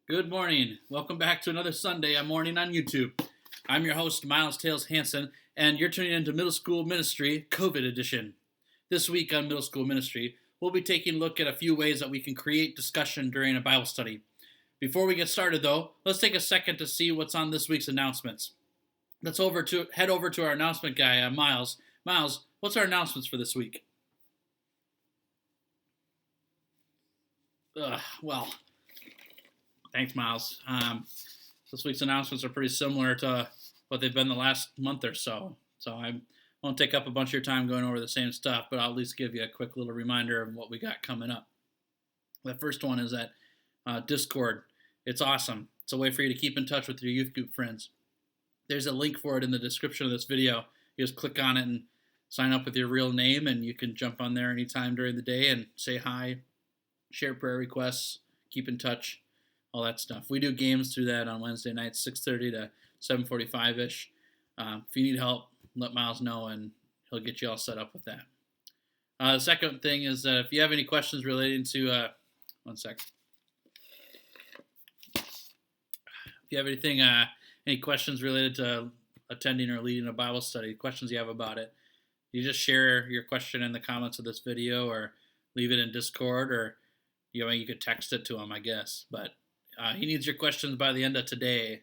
Good morning. Welcome back to another Sunday morning on YouTube. I'm your host, Myles Tails Hansen, and you're tuning into Middle School Ministry COVID edition. This week on Middle School Ministry, we'll be taking a look at a few ways that we can create discussion during a Bible study. Before we get started, though, let's take a second to see what's on this week's announcements. Let's head over to our announcement guy, Myles. Myles, what's our announcements for this week? Well, thanks, Myles. This week's announcements are pretty similar to what they've been the last month or so. So I won't take up a bunch of your time going over the same stuff, but I'll at least give you a quick little reminder of what we got coming up. The first one is that Discord. It's awesome. It's a way for you to keep in touch with your youth group friends. There's a link for it in the description of this video. You just click on it and sign up with your real name, and you can jump on there anytime during the day and say hi, share prayer requests, keep in touch, all that stuff. We do games through that on Wednesday nights, 6:30 to 7:45-ish. If you need help, let Myles know, and he'll get you all set up with that. The second thing is that if you have any questions relating to, one sec. If you have any questions related to attending or leading a Bible study, questions you have about it, you just share your question in the comments of this video, or leave it in Discord, or you could text it to him, I guess. But he needs your questions by the end of today,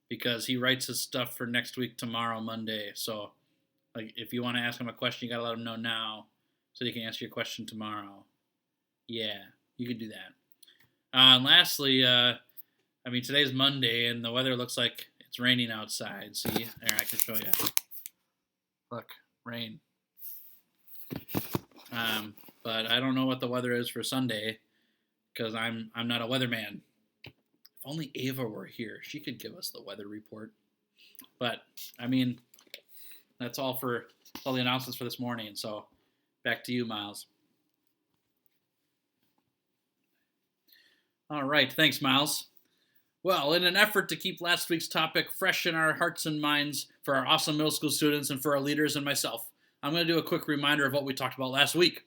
because he writes his stuff for next week tomorrow, Monday. So, if you want to ask him a question, you got to let him know now so he can answer your question tomorrow. Yeah, you can do that. And lastly, today's Monday, and the weather looks like it's raining outside. See? There, I can show you. Look, rain. But I don't know what the weather is for Sunday, because I'm not a weatherman. If only Ava were here, she could give us the weather report. But that's all the announcements for this morning. So back to you, Myles. All right, thanks, Myles. Well, in an effort to keep last week's topic fresh in our hearts and minds for our awesome middle school students and for our leaders and myself, I'm going to do a quick reminder of what we talked about last week.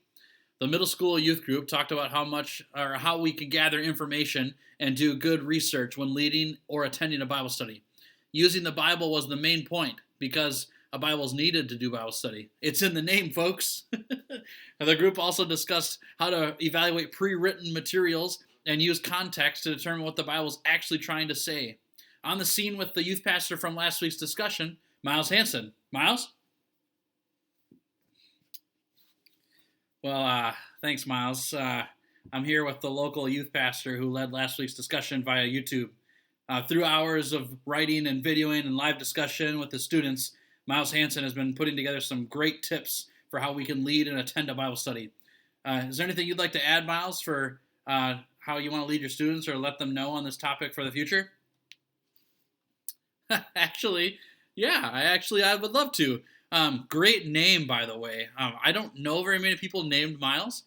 The middle school youth group talked about how we could gather information and do good research when leading or attending a Bible study. Using the Bible was the main point, because a Bible is needed to do Bible study. It's in the name, folks. The group also discussed how to evaluate pre-written materials and use context to determine what the Bible is actually trying to say. On the scene with the youth pastor from last week's discussion, Myles Hansen. Myles? Well, thanks, Myles. I'm here with the local youth pastor who led last week's discussion via YouTube. Through hours of writing and videoing and live discussion with the students, Myles Hansen has been putting together some great tips for how we can lead and attend a Bible study. Is there anything you'd like to add, Myles, for how you want to lead your students or let them know on this topic for the future? Actually, I would love to. Great name, by the way. I don't know very many people named Myles,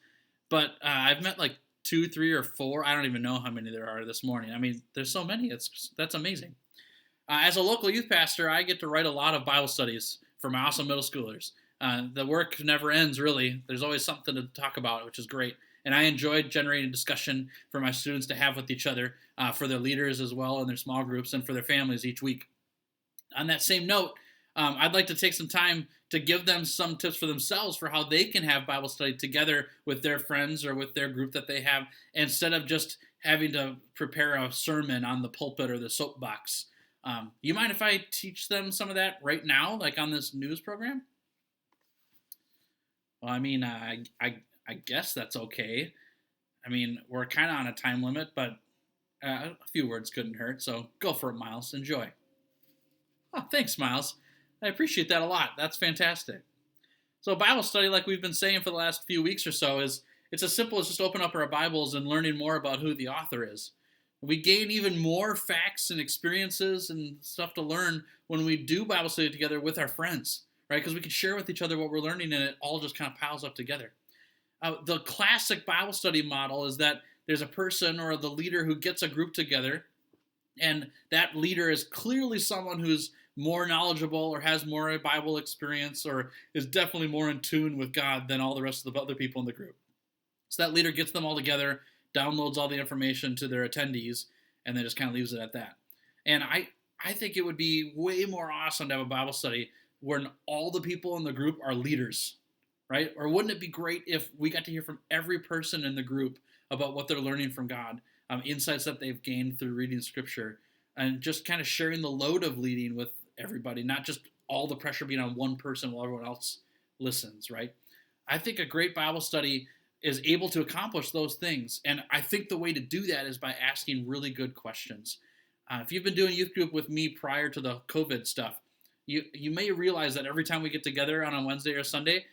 but I've met like 2, 3, or 4. I don't even know how many there are this morning. There's so many. That's amazing. As a local youth pastor, I get to write a lot of Bible studies for my awesome middle schoolers. The work never ends, really. There's always something to talk about, which is great. And I enjoyed generating discussion for my students to have with each other, for their leaders as well in their small groups, and for their families each week. On that same note, I'd like to take some time to give them some tips for themselves for how they can have Bible study together with their friends or with their group that they have, instead of just having to prepare a sermon on the pulpit or the soapbox. You mind if I teach them some of that right now, like on this news program? Well, I guess that's okay. We're kind of on a time limit, but a few words couldn't hurt, so go for it, Myles. Enjoy. Oh, thanks, Myles. I appreciate that a lot. That's fantastic. So Bible study, like we've been saying for the last few weeks or so, it's as simple as just open up our Bibles and learning more about who the author is. We gain even more facts and experiences and stuff to learn when we do Bible study together with our friends, right? Because we can share with each other what we're learning, and it all just kind of piles up together. The classic Bible study model is that there's a person or the leader who gets a group together, and that leader is clearly someone who's more knowledgeable or has more Bible experience or is definitely more in tune with God than all the rest of the other people in the group. So that leader gets them all together, downloads all the information to their attendees, and then just kind of leaves it at that. And I think it would be way more awesome to have a Bible study when all the people in the group are leaders, right? Or wouldn't it be great if we got to hear from every person in the group about what they're learning from God, insights that they've gained through reading Scripture, and just kind of sharing the load of leading with everybody, not just all the pressure being on one person while everyone else listens, right? I think a great Bible study is able to accomplish those things. And I think the way to do that is by asking really good questions. If you've been doing youth group with me prior to the COVID stuff, you may realize that every time we get together on a Wednesday or Sunday,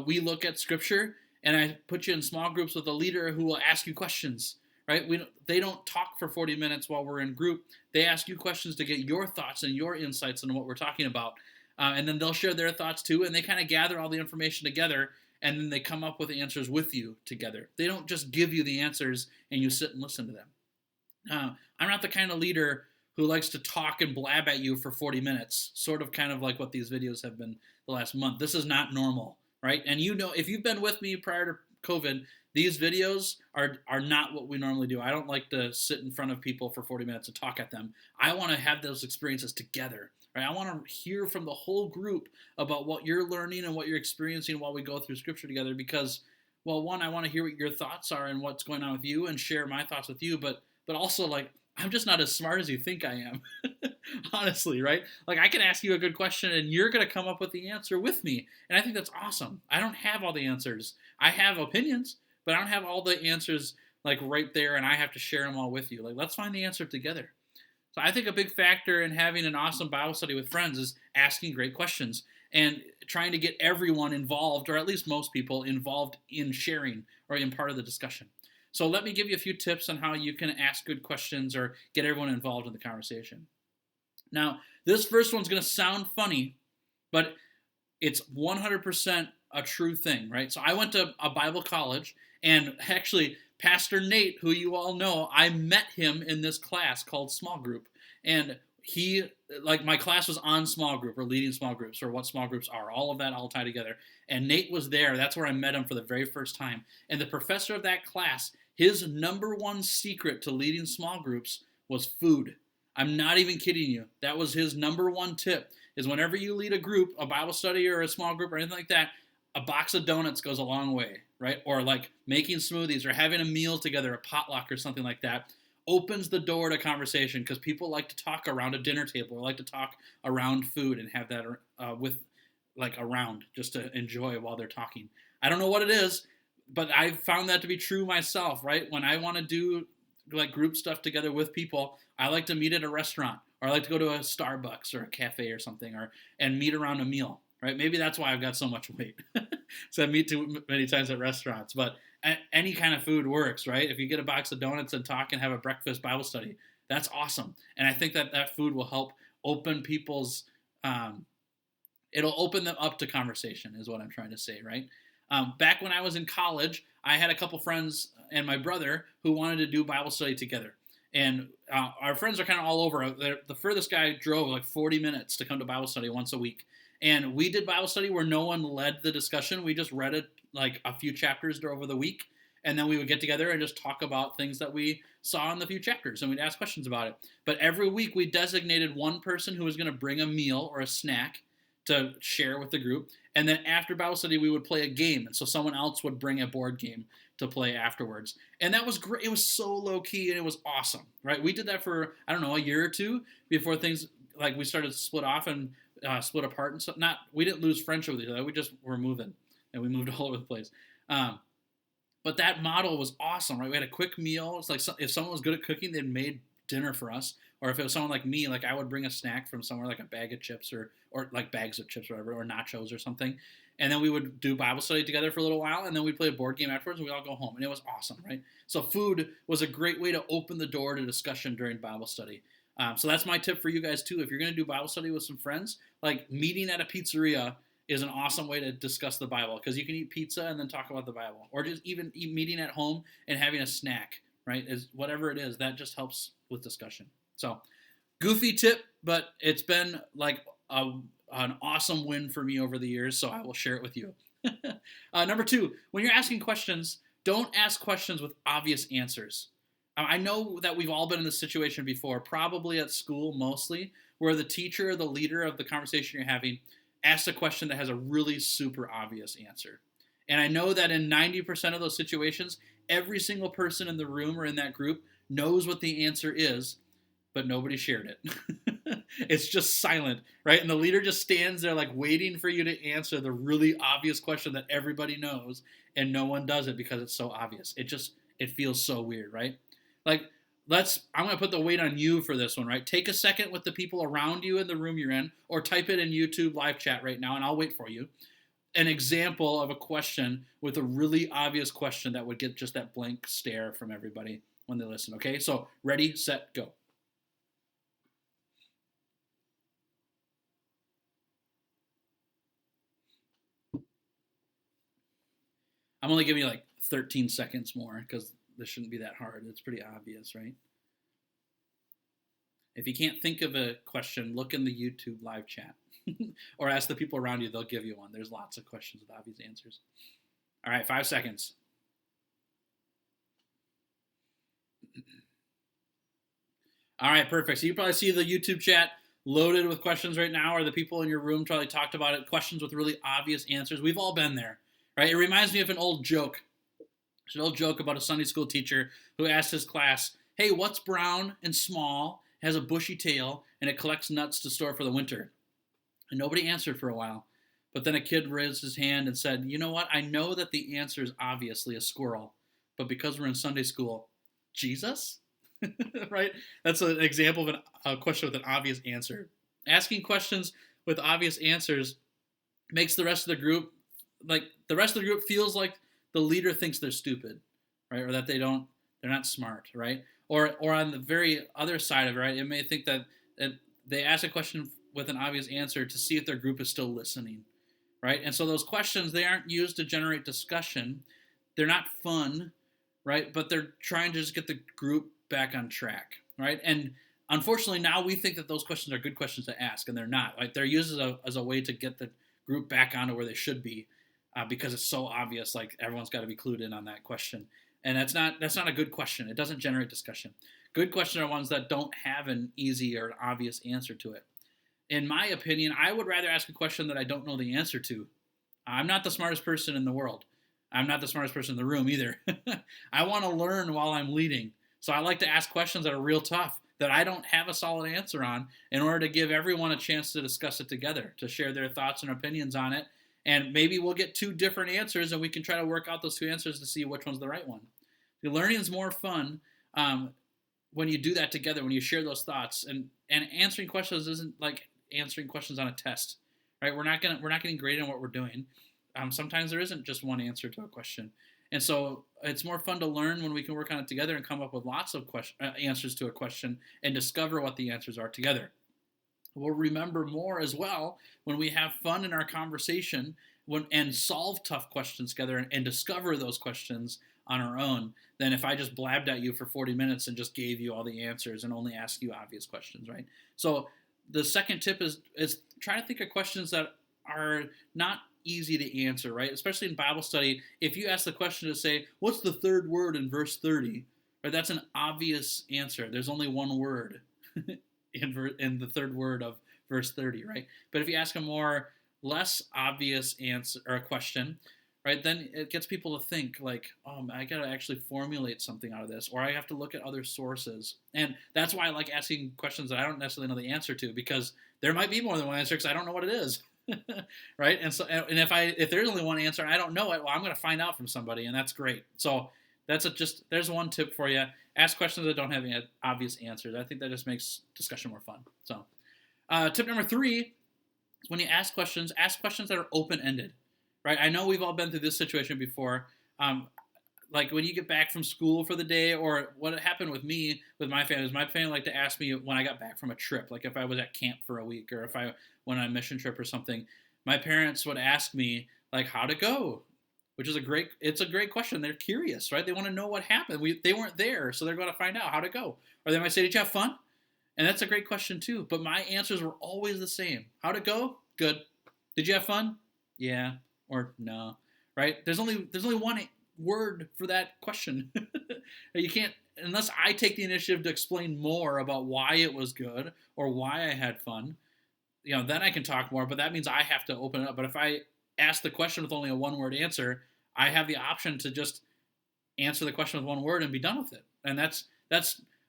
we look at Scripture, and I put you in small groups with a leader who will ask you questions, right? They don't talk for 40 minutes while we're in group. They ask you questions to get your thoughts and your insights on what we're talking about. And then they'll share their thoughts too, and they kind of gather all the information together, and then they come up with the answers with you together. They don't just give you the answers and you sit and listen to them. I'm not the kind of leader who likes to talk and blab at you for 40 minutes, sort of kind of like what these videos have been the last month. This is not normal, right? And you know, if you've been with me prior to COVID, these videos are not what we normally do. I don't like to sit in front of people for 40 minutes and talk at them. I want to have those experiences together, right? I want to hear from the whole group about what you're learning and what you're experiencing while we go through Scripture together because, well, one, I want to hear what your thoughts are and what's going on with you and share my thoughts with you, but also, like, I'm just not as smart as you think I am, honestly, right? Like, I can ask you a good question and you're going to come up with the answer with me. And I think that's awesome. I don't have all the answers. I have opinions, but I don't have all the answers, like, right there, and I have to share them all with you. Like, let's find the answer together. So I think a big factor in having an awesome Bible study with friends is asking great questions and trying to get everyone involved, or at least most people involved in sharing or in part of the discussion. So let me give you a few tips on how you can ask good questions or get everyone involved in the conversation. Now, this first one's going to sound funny, but it's 100% a true thing, right? So I went to a Bible college, and actually, Pastor Nate, who you all know, I met him in this class called Small Group. And he, like, my class was on small group or leading small groups or what small groups are, all of that all tied together. And Nate was there. That's where I met him for the very first time. And the professor of that class, his number one secret to leading small groups was food. I'm not even kidding you. That was his number one tip, is whenever you lead a group, a Bible study or a small group or anything like that, a box of donuts goes a long way, right? Or like making smoothies or having a meal together, a potluck or something like that, opens the door to conversation because people like to talk around a dinner table or like to talk around food and have that with, like, around just to enjoy while they're talking. I don't know what it is, but I found that to be true myself, right? When I want to do, like, group stuff together with people, I like to meet at a restaurant, or I like to go to a Starbucks or a cafe or something, and meet around a meal, right? Maybe that's why I've got so much weight. So I meet too many times at restaurants, but any kind of food works, right? If you get a box of donuts and talk and have a breakfast Bible study, that's awesome. And I think that food will help open people's, it'll open them up to conversation is what I'm trying to say, right? Back when I was in college, I had a couple friends and my brother who wanted to do Bible study together. And our friends are kind of all over. The furthest guy drove like 40 minutes to come to Bible study once a week. And we did Bible study where no one led the discussion. We just read it, like, a few chapters over the week. And then we would get together and just talk about things that we saw in the few chapters. And we'd ask questions about it. But every week we designated one person who was going to bring a meal or a snack to share with the group. And then after Bible study, we would play a game. And so someone else would bring a board game to play afterwards. And that was great. It was so low key and it was awesome, right? We did that for, I don't know, a year or two before things, like, we started to split off and split apart and stuff. We didn't lose friendship with each other. We just were moving and we moved all over the place. But that model was awesome, right? We had a quick meal. It's like, if someone was good at cooking, they made dinner for us. Or if it was someone like me, like, I would bring a snack from somewhere, like a bag of chips or like bags of chips or whatever, or nachos or something. And then we would do Bible study together for a little while, and then we'd play a board game afterwards, and we'd all go home. And it was awesome, right? So food was a great way to open the door to discussion during Bible study. So that's my tip for you guys, too. If you're going to do Bible study with some friends, like, meeting at a pizzeria is an awesome way to discuss the Bible, because you can eat pizza and then talk about the Bible. Or just even meeting at home and having a snack, right? Whatever it is, that just helps with discussion. So, goofy tip, but it's been like an awesome win for me over the years, so I will share it with you. Number 2, when you're asking questions, don't ask questions with obvious answers. I know that we've all been in this situation before, probably at school mostly, where the teacher or the leader of the conversation you're having asks a question that has a really super obvious answer. And I know that in 90% of those situations, every single person in the room or in that group knows what the answer is, but nobody shared it. It's just silent, right? And the leader just stands there like waiting for you to answer the really obvious question that everybody knows, and no one does it because it's so obvious. It feels so weird, right? Like, I'm going to put the weight on you for this one, right? Take a second with the people around you in the room you're in, or type it in YouTube live chat right now, and I'll wait for you. An example of a question with a really obvious question that would get just that blank stare from everybody when they listen, okay? So, ready, set, go. I'm only giving you like 13 seconds more because this shouldn't be that hard. It's pretty obvious, right? If you can't think of a question, look in the YouTube live chat or ask the people around you. They'll give you one. There's lots of questions with obvious answers. All right, 5 seconds. All right, perfect. So you probably see the YouTube chat loaded with questions right now, or the people in your room probably talked about it. Questions with really obvious answers. We've all been there, right? It reminds me of an old joke. It's an old joke about a Sunday school teacher who asked his class, "Hey, what's brown and small, has a bushy tail, and it collects nuts to store for the winter?" And nobody answered for a while. But then a kid raised his hand and said, "You know what? I know that the answer is obviously a squirrel, but because we're in Sunday school, Jesus?" Right? That's an example of a question with an obvious answer. Asking questions with obvious answers makes the rest of the group, feels like the leader thinks they're stupid, right? Or that they're not smart, right? Or on the very other side of it, right? It may think that they ask a question with an obvious answer to see if their group is still listening, right? And so those questions, they aren't used to generate discussion. They're not fun, right? But they're trying to just get the group back on track, right? And unfortunately, now we think that those questions are good questions to ask, and they're not. Like, they're used as a way to get the group back onto where they should be, because it's so obvious. Like, everyone's got to be clued in on that question, and that's not a good question. It doesn't generate discussion. Good questions are ones that don't have an easy or an obvious answer to it. In my opinion, I would rather ask a question that I don't know the answer to. I'm not the smartest person in the world. I'm not the smartest person in the room either. I want to learn while I'm leading. So I like to ask questions that are real tough, that I don't have a solid answer on, in order to give everyone a chance to discuss it together, to share their thoughts and opinions on it. And maybe we'll get two different answers, and we can try to work out those two answers to see which one's the right one. The learning is more fun when you do that together, when you share those thoughts. And answering questions isn't like answering questions on a test, right? We're not getting graded on what we're doing. Sometimes there isn't just one answer to a question. And so it's more fun to learn when we can work on it together and come up with lots of answers to a question and discover what the answers are together. We'll remember more as well when we have fun in our conversation and solve tough questions together and discover those questions on our own than if I just blabbed at you for 40 minutes and just gave you all the answers and only asked you obvious questions, right? So the second tip is try to think of questions that are not easy to answer, right? Especially in Bible study, if you ask the question to say, what's the third word in verse 30? Right, that's an obvious answer. There's only one word in the third word of verse 30, right? But if you ask a less obvious answer or a question, right, then it gets people to think like, oh, I got to actually formulate something out of this, or I have to look at other sources. And that's why I like asking questions that I don't necessarily know the answer to, because there might be more than one answer because I don't know what it is. Right? And so, and if there's only one answer and I don't know it, well, I'm going to find out from somebody, and that's great. So there's one tip for you. Ask questions that don't have any obvious answers. I think that just makes discussion more fun. So tip number 3 is when you ask questions that are open-ended, right? I know we've all been through this situation before. Like when you get back from school for the day, or what happened with me, with my family, is my family liked to ask me when I got back from a trip, like if I was at camp for a week, or if I went on a mission trip or something, my parents would ask me like, how'd it go? Which is a great question. They're curious, right? They want to know what happened. They weren't there, so they're going to find out how'd it go. Or they might say, did you have fun? And that's a great question too. But my answers were always the same. How'd it go? Good. Did you have fun? Yeah. Or no. Right? There's only one word for that question. You can't unless I take the initiative to explain more about why it was good or why I had fun, then I can talk more, but that means I have to open it up. But if I ask the question with only a one-word answer, I have the option to just answer the question with one word and be done with it. And that's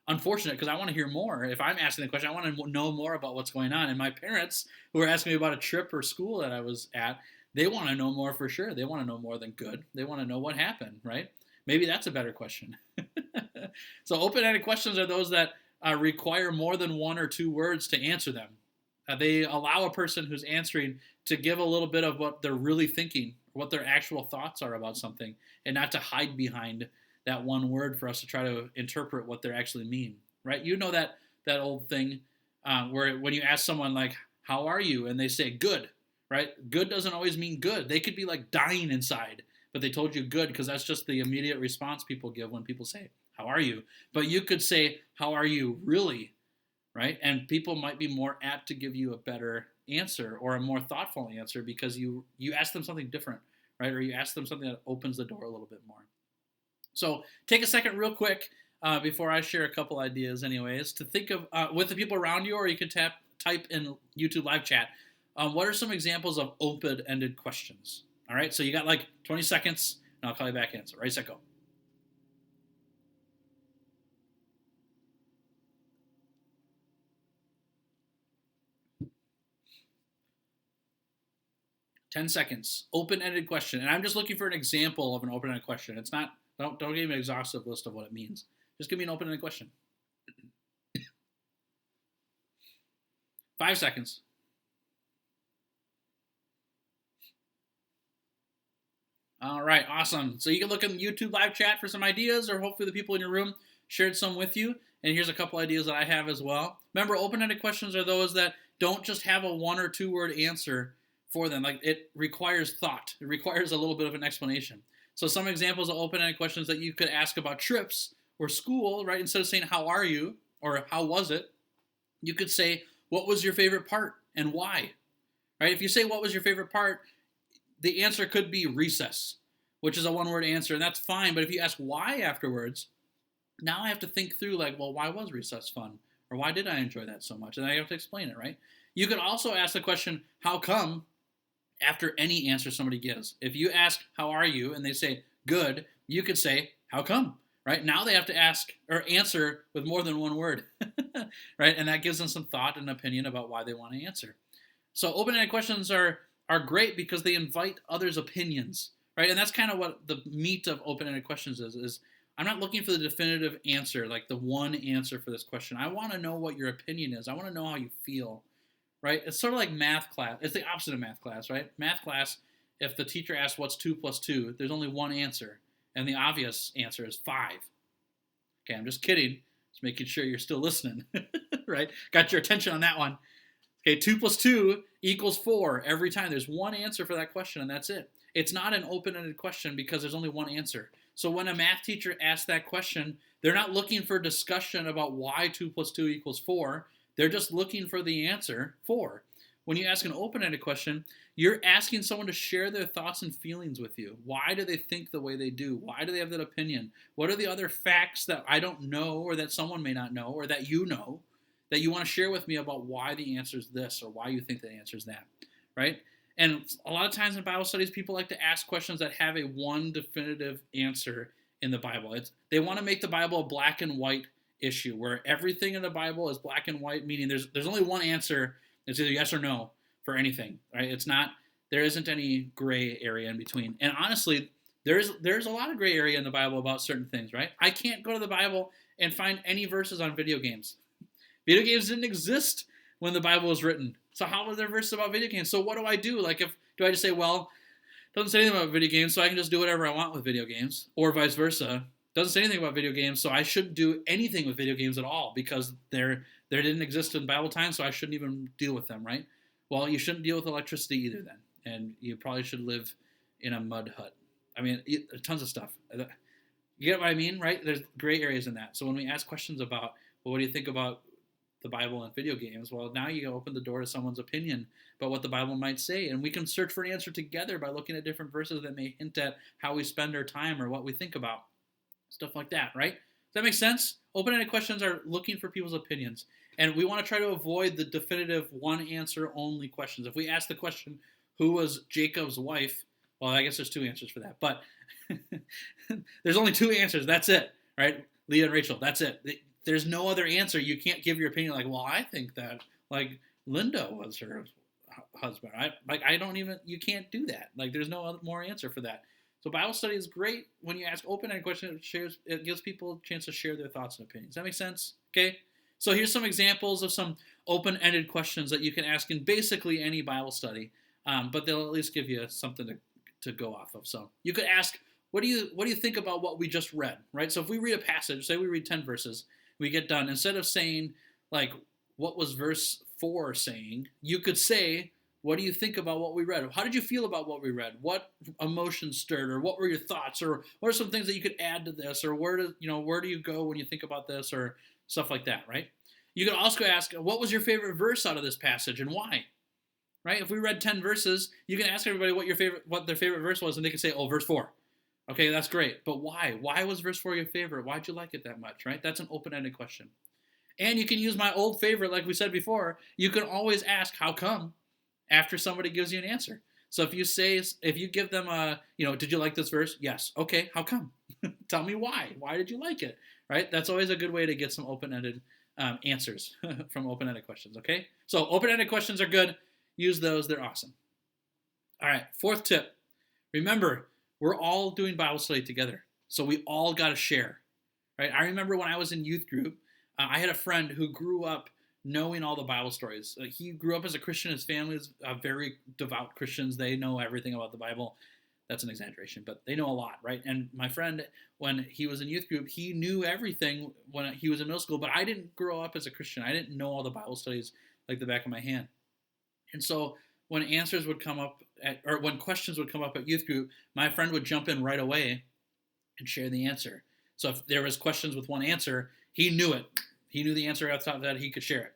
unfortunate because I want to hear more. If I'm asking the question, I want to know more about what's going on. And my parents, who were asking me about a trip or school that I was at, they want to know more for sure. They want to know more than good. They want to know what happened, right? Maybe that's a better question. So open-ended questions are those that require more than one or two words to answer them. They allow a person who's answering to give a little bit of what they're really thinking, what their actual thoughts are about something, and not to hide behind that one word for us to try to interpret what they actually mean, right? You know that old thing where when you ask someone like, how are you? And they say good, right? Good doesn't always mean good. They could be like dying inside, but they told you good because that's just the immediate response people give when people say, how are you? But you could say, how are you really? Right? And people might be more apt to give you a better answer or a more thoughtful answer because you ask them something different, right? Or you ask them something that opens the door a little bit more. So take a second real quick before I share a couple ideas anyways to think of with the people around you, or you can type in YouTube live chat. What are some examples of open-ended questions? All right, so you got like 20 seconds and I'll call you back in. So right, set, go. 10 seconds. Open-ended question. And I'm just looking for an example of an open-ended question. It's not, don't give me an exhaustive list of what it means. Just give me an open-ended question. 5 seconds. All right, awesome. So you can look in the YouTube live chat for some ideas, or hopefully the people in your room shared some with you. And here's a couple ideas that I have as well. Remember, open-ended questions are those that don't just have a one or two word answer for them. Like, it requires thought. It requires a little bit of an explanation. So some examples of open-ended questions that you could ask about trips or school, right? Instead of saying, how are you? Or how was it? You could say, what was your favorite part and why? Right? If you say, what was your favorite part? The answer could be recess, which is a one-word answer, and that's fine. But if you ask why afterwards, now I have to think through, like, well, why was recess fun? Or why did I enjoy that so much? And I have to explain it, right? You could also ask the question, how come, after any answer somebody gives. If you ask, how are you? And they say, good, you could say, how come? Right? Now they have to ask or answer with more than one word, right? And that gives them some thought and opinion about why they want to answer. So open-ended questions are great because they invite others' opinions, right? And that's kind of what the meat of open-ended questions is I'm not looking for the definitive answer, like the one answer for this question. I want to know what your opinion is. I want to know how you feel, right? It's sort of like math class. It's the opposite of math class, right? Math class, if the teacher asks what's 2 plus 2, there's only one answer, and the obvious answer is 5. Okay, I'm just kidding. Just making sure you're still listening, right? Got your attention on that one. Okay, 2 plus 2 equals 4 every time. There's one answer for that question, and that's it. It's not an open-ended question because there's only one answer. So when a math teacher asks that question, they're not looking for discussion about why 2 plus 2 equals 4. They're just looking for the answer 4. When you ask an open-ended question, you're asking someone to share their thoughts and feelings with you. Why do they think the way they do? Why do they have that opinion? What are the other facts that I don't know, or that someone may not know, or that you know, that you want to share with me about why the answer is this, or why you think the answer is that, right? And a lot of times in Bible studies, people like to ask questions that have a one definitive answer in the Bible. They want to make the Bible a black and white issue where everything in the Bible is black and white, meaning there's only one answer. It's either yes or no for anything, right? There isn't any gray area in between. And honestly, there's a lot of gray area in the Bible about certain things, right? I can't go to the Bible and find any verses on video games. Video games didn't exist when the Bible was written. So how are there verses about video games? So what do? Like, do I just say, well, it doesn't say anything about video games, so I can just do whatever I want with video games, or vice versa? Doesn't say anything about video games, so I shouldn't do anything with video games at all because they didn't exist in Bible times, so I shouldn't even deal with them, right? Well, you shouldn't deal with electricity either then, and you probably should live in a mud hut. I mean, tons of stuff. You get what I mean, right? There's gray areas in that. So when we ask questions about, well, what do you think about the Bible and video games? Well, now you open the door to someone's opinion about what the Bible might say, and we can search for an answer together by looking at different verses that may hint at how we spend our time or what we think about. Stuff like that, right? that make sense? Open-ended questions are looking for people's opinions. And we want to try to avoid the definitive one answer only questions. If we ask the question, who was Jacob's wife? Well, I guess there's two answers for that. But there's only two answers. That's it, right? Leah and Rachel, that's it. There's no other answer. You can't give your opinion like, well, I think that, like, Linda was her husband. I don't even, you can't do that. Like, there's no other, more answer for that. So Bible study is great when you ask open-ended questions. It gives people a chance to share their thoughts and opinions. Does that make sense? Okay. So here's some examples of some open-ended questions that you can ask in basically any Bible study, but they'll at least give you something to go off of. So you could ask, what do you think about what we just read? Right. So if we read a passage, say we read 10 verses, we get done. Instead of saying like, what was verse 4 saying? You could say, what do you think about what we read? How did you feel about what we read? What emotions stirred, or what were your thoughts, or what are some things that you could add to this, or where do you go when you think about this, or stuff like that, right? You could also ask, what was your favorite verse out of this passage and why? Right? If we read 10 verses, you can ask everybody what their favorite verse was, and they can say, oh, verse 4. Okay, that's great. But why? Why was verse 4 your favorite? Why'd you like it that much, right? That's an open-ended question. And you can use my old favorite, like we said before. You can always ask, how come? After somebody gives you an answer. So if you give them did you like this verse? Yes. Okay, how come? Tell me why. Why did you like it? Right? That's always a good way to get some open-ended answers from open-ended questions, okay? So open-ended questions are good. Use those. They're awesome. All right, fourth tip. Remember, we're all doing Bible study together. So we all got to share, right? I remember when I was in youth group, I had a friend who grew up knowing all the Bible stories. He grew up as a Christian. His family is very devout Christians. They know everything about the Bible. That's an exaggeration, but they know a lot, right? And my friend, when he was in youth group, he knew everything when he was in middle school, but I didn't grow up as a Christian. I didn't know all the Bible studies like the back of my hand. And so when answers would come up, or when questions would come up at youth group, my friend would jump in right away and share the answer. So if there was questions with one answer, he knew it. He knew the answer outside that he could share it.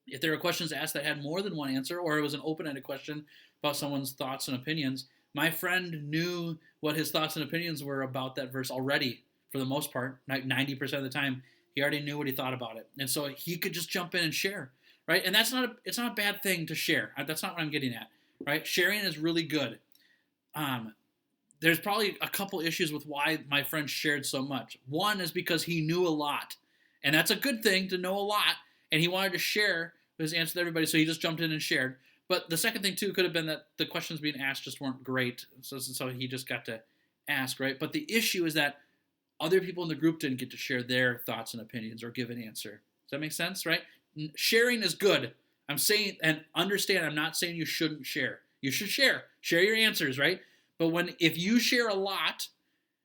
If there were questions asked that had more than one answer, or it was an open-ended question about someone's thoughts and opinions, my friend knew what his thoughts and opinions were about that verse already, for the most part. Like 90% of the time, he already knew what he thought about it. And so he could just jump in and share, right? And it's not a bad thing to share. That's not what I'm getting at, right? Sharing is really good. There's probably a couple issues with why my friend shared so much. One is because he knew a lot. And that's a good thing, to know a lot. And he wanted to share his answer to everybody, so he just jumped in and shared. But the second thing, too, could have been that the questions being asked just weren't great. So he just got to ask, right? But the issue is that other people in the group didn't get to share their thoughts and opinions or give an answer. Does that make sense, right? Sharing is good. I'm saying, and understand, I'm not saying you shouldn't share. You should share. Share your answers, right? But if you share a lot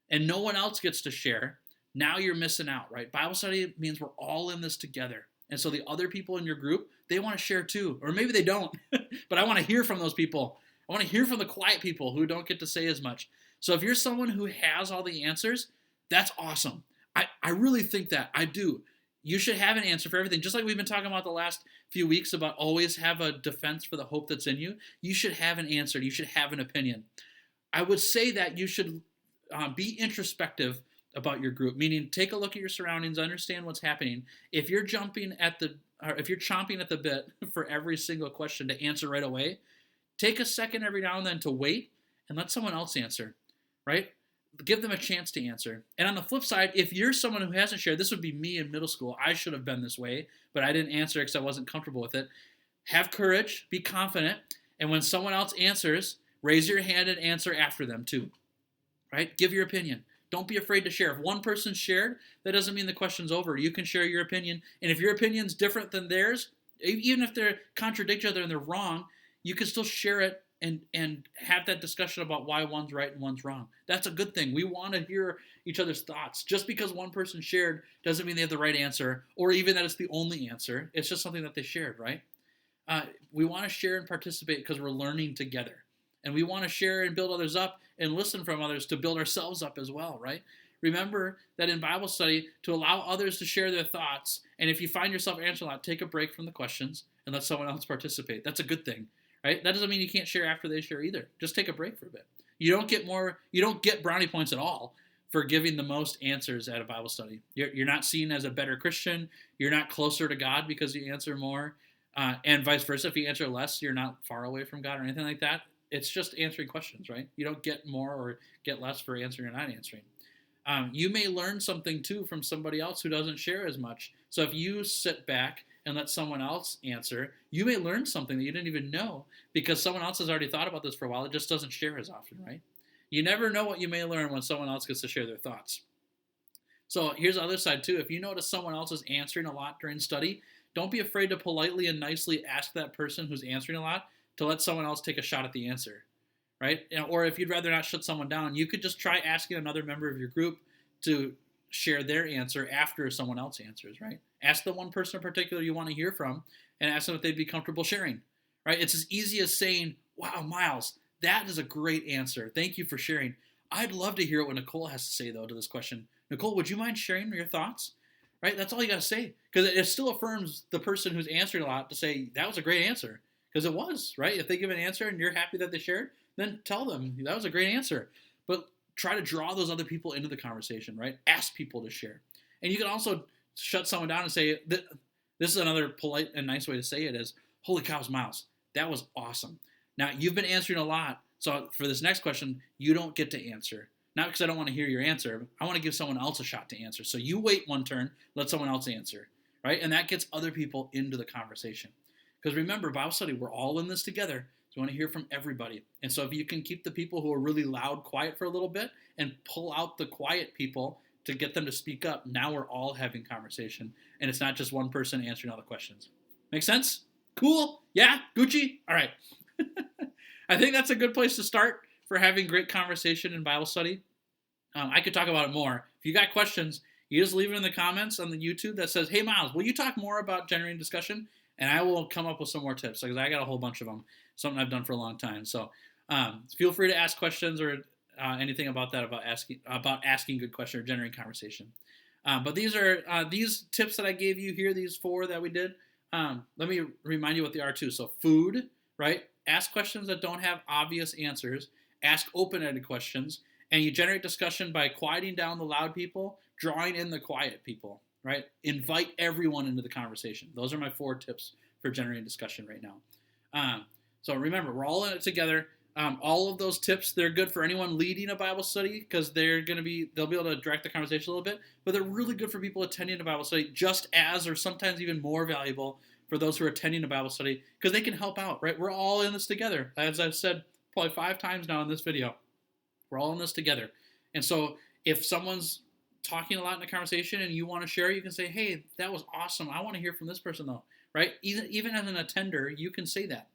and no one else gets to share, now you're missing out, right? Bible study means we're all in this together. And so the other people in your group, they want to share too. Or maybe they don't. But I want to hear from those people. I want to hear from the quiet people who don't get to say as much. So if you're someone who has all the answers, that's awesome. I really think that. I do. You should have an answer for everything. Just like we've been talking about the last few weeks about always have a defense for the hope that's in you. You should have an answer. You should have an opinion. I would say that you should be introspective about your group, meaning take a look at your surroundings, understand what's happening. If you're chomping at the bit for every single question to answer right away, take a second every now and then to wait and let someone else answer, right? Give them a chance to answer. And on the flip side, if you're someone who hasn't shared, this would be me in middle school. I should have been this way, but I didn't answer because I wasn't comfortable with it. Have courage, be confident, and when someone else answers, raise your hand and answer after them too, right? Give your opinion. Don't be afraid to share. If one person shared, that doesn't mean the question's over. You can share your opinion. And if your opinion's different than theirs, even if they contradict each other and they're wrong, you can still share it and have that discussion about why one's right and one's wrong. That's a good thing. We want to hear each other's thoughts. Just because one person shared doesn't mean they have the right answer, or even that it's the only answer. It's just something that they shared, right? We want to share and participate because we're learning together. And we want to share and build others up and listen from others to build ourselves up as well, right? Remember that in Bible study, to allow others to share their thoughts, and if you find yourself answering a lot, take a break from the questions and let someone else participate. That's a good thing, right? That doesn't mean you can't share after they share either. Just take a break for a bit. You don't get brownie points at all for giving the most answers at a Bible study. You're not seen as a better Christian. You're not closer to God because you answer more, and vice versa. If you answer less, you're not far away from God or anything like that. It's just answering questions, right? You don't get more or get less for answering or not answering. You may learn something too from somebody else who doesn't share as much. So if you sit back and let someone else answer, you may learn something that you didn't even know because someone else has already thought about this for a while. It just doesn't share as often, right? You never know what you may learn when someone else gets to share their thoughts. So here's the other side too. If you notice someone else is answering a lot during study, don't be afraid to politely and nicely ask that person who's answering a lot to let someone else take a shot at the answer, right? Or if you'd rather not shut someone down, you could just try asking another member of your group to share their answer after someone else answers, right? Ask the one person in particular you want to hear from and ask them if they'd be comfortable sharing, right? It's as easy as saying, wow, Myles, that is a great answer. Thank you for sharing. I'd love to hear what Nicole has to say, though, to this question. Nicole, would you mind sharing your thoughts? Right? That's all you got to say. Because it still affirms the person who's answering a lot to say, that was a great answer. Because it was, right? If they give an answer and you're happy that they shared, then tell them, that was a great answer. But try to draw those other people into the conversation, right? Ask people to share. And you can also shut someone down and say, this is another polite and nice way to say it is, holy cows, Myles, that was awesome. Now, you've been answering a lot, so for this next question, you don't get to answer. Not because I don't want to hear your answer. I want to give someone else a shot to answer. So you wait one turn, let someone else answer, right? And that gets other people into the conversation. Because remember, Bible study, we're all in this together, so we want to hear from everybody. And so if you can keep the people who are really loud quiet for a little bit and pull out the quiet people to get them to speak up, now we're all having conversation. And it's not just one person answering all the questions. Make sense? Cool? Yeah? Gucci? All right. I think that's a good place to start for having great conversation in Bible study. I could talk about it more. If you got questions, you just leave it in the comments on the YouTube that says, hey, Myles, will you talk more about generating discussion? And I will come up with some more tips because I got a whole bunch of them, something I've done for a long time. So feel free to ask questions or anything about that, about asking good questions or generating conversation. But these are these tips that I gave you here, these 4 that we did. Let me remind you what they are too. So food, right? Ask questions that don't have obvious answers. Ask open-ended questions. And you generate discussion by quieting down the loud people, drawing in the quiet people, right? Invite everyone into the conversation. Those are my 4 tips for generating discussion right now. So remember, we're all in it together. All of those tips, they're good for anyone leading a Bible study because they'll be able to direct the conversation a little bit, but they're really good for people attending a Bible study just as, or sometimes even more valuable for those who are attending a Bible study because they can help out, right? We're all in this together. As I've said probably 5 times now in this video, we're all in this together. And so if someone's talking a lot in a conversation and you want to share, you can say, hey, that was awesome. I want to hear from this person though, right? Even as an attender, you can say that.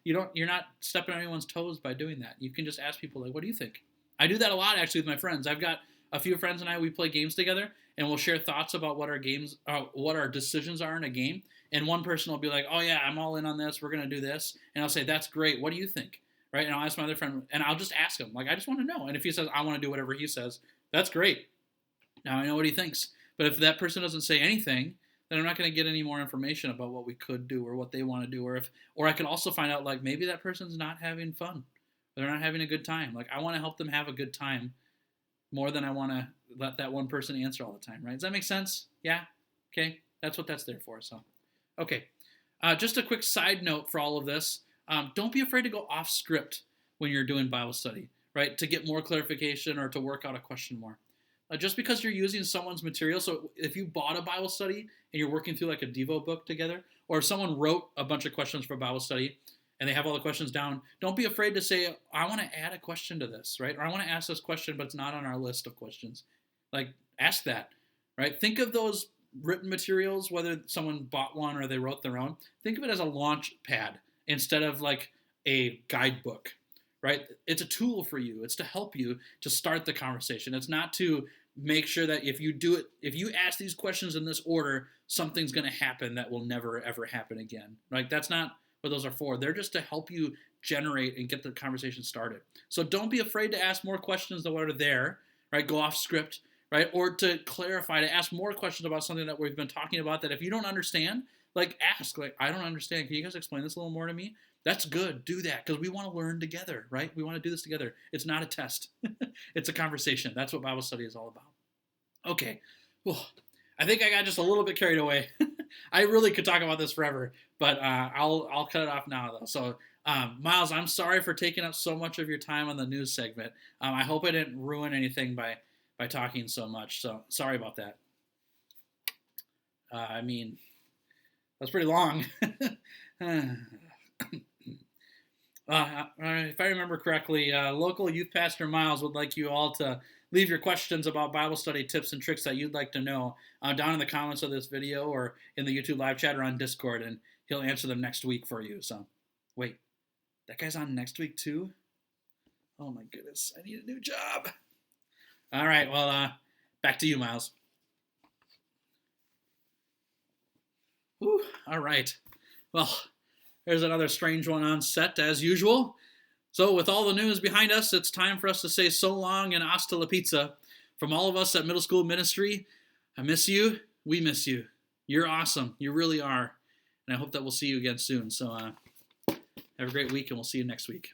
You're not stepping on anyone's toes by doing that. You can just ask people like, what do you think? I do that a lot actually with my friends. I've got a few friends and we play games together and we'll share thoughts about what our decisions are in a game. And one person will be like, oh yeah, I'm all in on this. We're going to do this. And I'll say, that's great. What do you think? Right? And I'll ask my other friend and I'll just ask him, like, I just want to know. And if he says, I want to do whatever he says, that's great. Now I know what he thinks. But if that person doesn't say anything, then I'm not going to get any more information about what we could do or what they want to do. Or I could also find out, like, maybe that person's not having fun. They're not having a good time. Like, I want to help them have a good time more than I want to let that one person answer all the time, right? Does that make sense? Yeah? Okay. That's what that's there for. So, okay. Just a quick side note for all of this. Don't be afraid to go off script when you're doing Bible study, right? To get more clarification or to work out a question more. Just because you're using someone's material, so if you bought a Bible study and you're working through like a Devo book together, or if someone wrote a bunch of questions for Bible study and they have all the questions down, don't be afraid to say, I want to add a question to this, right? Or I want to ask this question, but it's not on our list of questions. Like, ask that, right? Think of those written materials, whether someone bought one or they wrote their own. Think of it as a launch pad instead of like a guidebook. Right? It's a tool for you. It's to help you to start the conversation. It's not to make sure that if you ask these questions in this order, something's going to happen that will never, ever happen again. Right? That's not what those are for. They're just to help you generate and get the conversation started. So don't be afraid to ask more questions than what are there. Right? Go off script. Right? Or to clarify, to ask more questions about something that we've been talking about that if you don't understand, Like, ask. Like, I don't understand. Can you guys explain this a little more to me? That's good. Do that because we want to learn together, right? We want to do this together. It's not a test. It's a conversation. That's what Bible study is all about. Okay. Well, I think I got just a little bit carried away. I really could talk about this forever, but I'll cut it off now though. So, Myles, I'm sorry for taking up so much of your time on the news segment. I hope I didn't ruin anything by talking so much. So sorry about that. I mean, that's pretty long. If I remember correctly, local youth pastor Myles would like you all to leave your questions about Bible study tips and tricks that you'd like to know down in the comments of this video or in the YouTube live chat or on Discord, and he'll answer them next week for you. So, wait, that guy's on next week too? Oh my goodness, I need a new job. All right, well, back to you, Myles. Whew, all right. Well, there's another strange one on set, as usual. So with all the news behind us, it's time for us to say so long and hasta la pizza. From all of us at Middle School Ministry, I miss you. We miss you. You're awesome. You really are. And I hope that we'll see you again soon. So have a great week, and we'll see you next week.